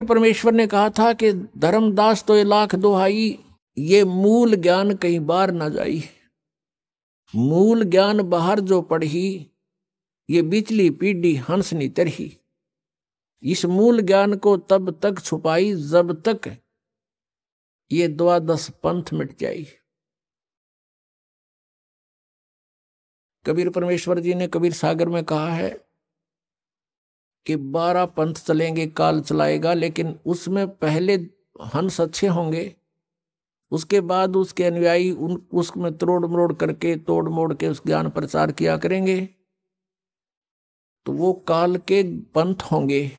परमेश्वर ने कहा था कि धर्मदास तो ये लाख दोहाई, ये मूल ज्ञान कहीं बार ना जाई। मूल ज्ञान बाहर जो पढ़ी, ये बिचली पीढ़ी हंसनी तरही। इस मूल ज्ञान को तब तक छुपाई जब तक ये द्वादश पंथ मिट जाई। कबीर परमेश्वर जी ने कबीर सागर में कहा है कि 12 पंथ चलेंगे, काल चलाएगा, लेकिन उसमें पहले हंस अच्छे होंगे, उसके बाद उसके अनुयायी उसमें तोड़ मरोड़ करके तोड़ मोड़ के उस ज्ञान प्रचार किया करेंगे, तो वो काल के पंथ होंगे।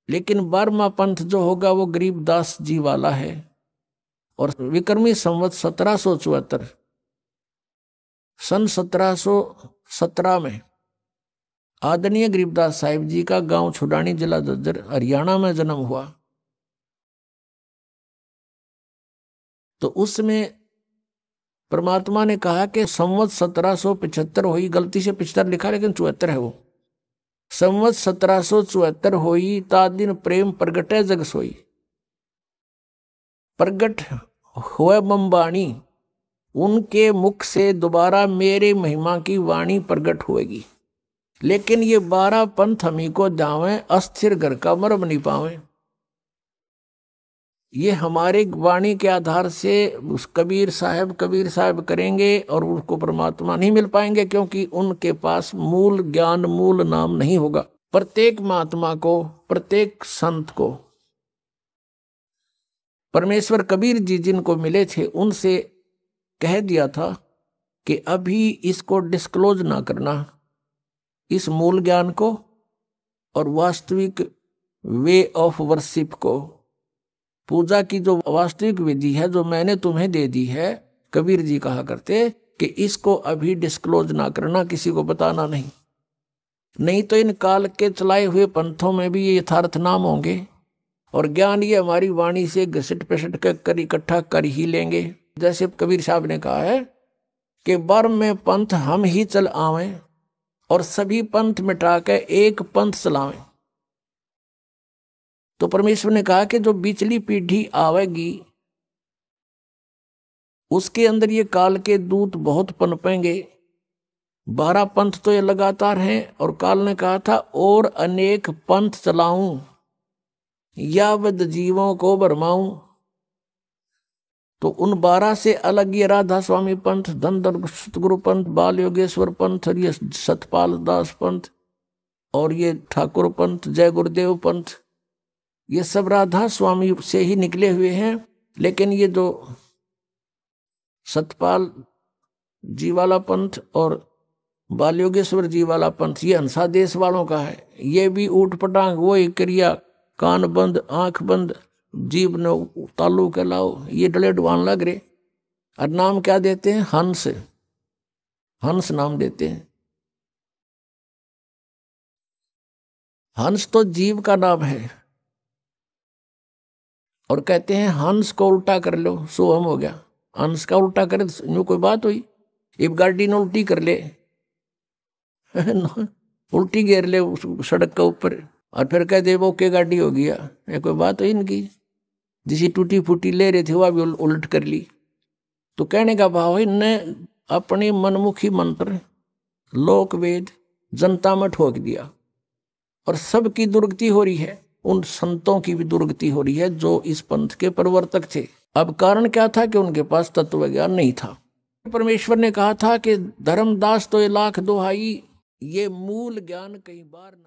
लेकिन 12वां पंथ जो होगा वो गरीबदास जी वाला है। और विक्रमी संवत 1774 सन 1717 में आदरणीय गरीबदास साहिब जी का गांव छुडानी, जिला झज्जर, हरियाणा में जन्म हुआ। तो उसमें परमात्मा ने कहा कि संवत 1775 हुई, गलती से 75 लिखा लेकिन 74 है वो। संवत 1774 हुई, ता दिन प्रेम प्रगटे जग सोई। प्रगट हुए बम्बाणी, उनके मुख से दोबारा मेरे महिमा की वाणी प्रगट होएगी। लेकिन ये 12 पंथ हमी को जावे, अस्थिर घर का मरम नहीं पावे। ये हमारे वाणी के आधार से उस कबीर साहब करेंगे और उनको परमात्मा नहीं मिल पाएंगे, क्योंकि उनके पास मूल ज्ञान, मूल नाम नहीं होगा। प्रत्येक महात्मा को, प्रत्येक संत को परमेश्वर कबीर जी जिनको मिले थे उनसे कह दिया था कि अभी इसको डिस्क्लोज ना करना, इस मूल ज्ञान को और वास्तविक वे ऑफ वर्शिप को, पूजा की जो वास्तविक विधि है जो मैंने तुम्हें दे दी है, कबीर जी कहा करते कि इसको अभी डिस्क्लोज ना करना, किसी को बताना नहीं। नहीं तो इन काल के चलाए हुए पंथों में भी ये यथार्थ नाम होंगे और ज्ञान ये हमारी वाणी से घसीट पेसट कर इकट्ठा कर ही लेंगे। जैसे कबीर साहब ने कहा है कि बर्म में पंथ हम ही चल आवें और सभी पंथ मिटा के एक पंथ चलावें। तो परमेश्वर ने कहा कि जो बिचली पीढ़ी आवेगी उसके अंदर ये काल के दूत बहुत पनपेंगे। 12 पंथ तो ये लगातार हैं और काल ने कहा था और अनेक पंथ चलाऊं या वद जीवों को भरमाऊं। तो उन 12 से अलग ये राधा स्वामी पंथ, धनधर सतगुरु पंथ, बाल योगेश्वर पंथ, और ये सतपाल दास पंथ और ये ठाकुर पंथ, जय गुरुदेव पंथ, ये सब राधा स्वामी से ही निकले हुए हैं। लेकिन ये जो सतपाल जी वाला पंथ और बाल योगेश्वर जी वाला पंथ ये हंसा देश वालों का है। ये भी ऊट पटांग वही क्रिया, कान बंद आंख बंद, जीव ने तालू के लाओ, ये डले डुआन लग रहे। और नाम क्या देते हैं? हंस, हंस नाम देते हैं। हंस तो जीव का नाम है और कहते हैं हंस को उल्टा कर लो सो हम हो गया। हंस का उल्टा करे तो कोई बात हुई? एक गाड़ी ने उल्टी कर ले उल्टी घेर ले उस सड़क के ऊपर और फिर कह दे वो के गाड़ी हो गया, ये कोई बात हुई इनकी? जिसी टूटी फूटी ले रहे थे वह भी उलट कर ली। तो कहने का भाव है इनने अपनी मनमुखी मंत्र लोक वेद जनता में ठोक दिया और सबकी दुर्गति हो रही है। उन संतों की भी दुर्गति हो रही है जो इस पंथ के प्रवर्तक थे। अब कारण क्या था कि उनके पास तत्व ज्ञान नहीं था। परमेश्वर ने कहा था कि धर्मदास तो ये लाख दोहाई, ये मूल ज्ञान कहीं बार न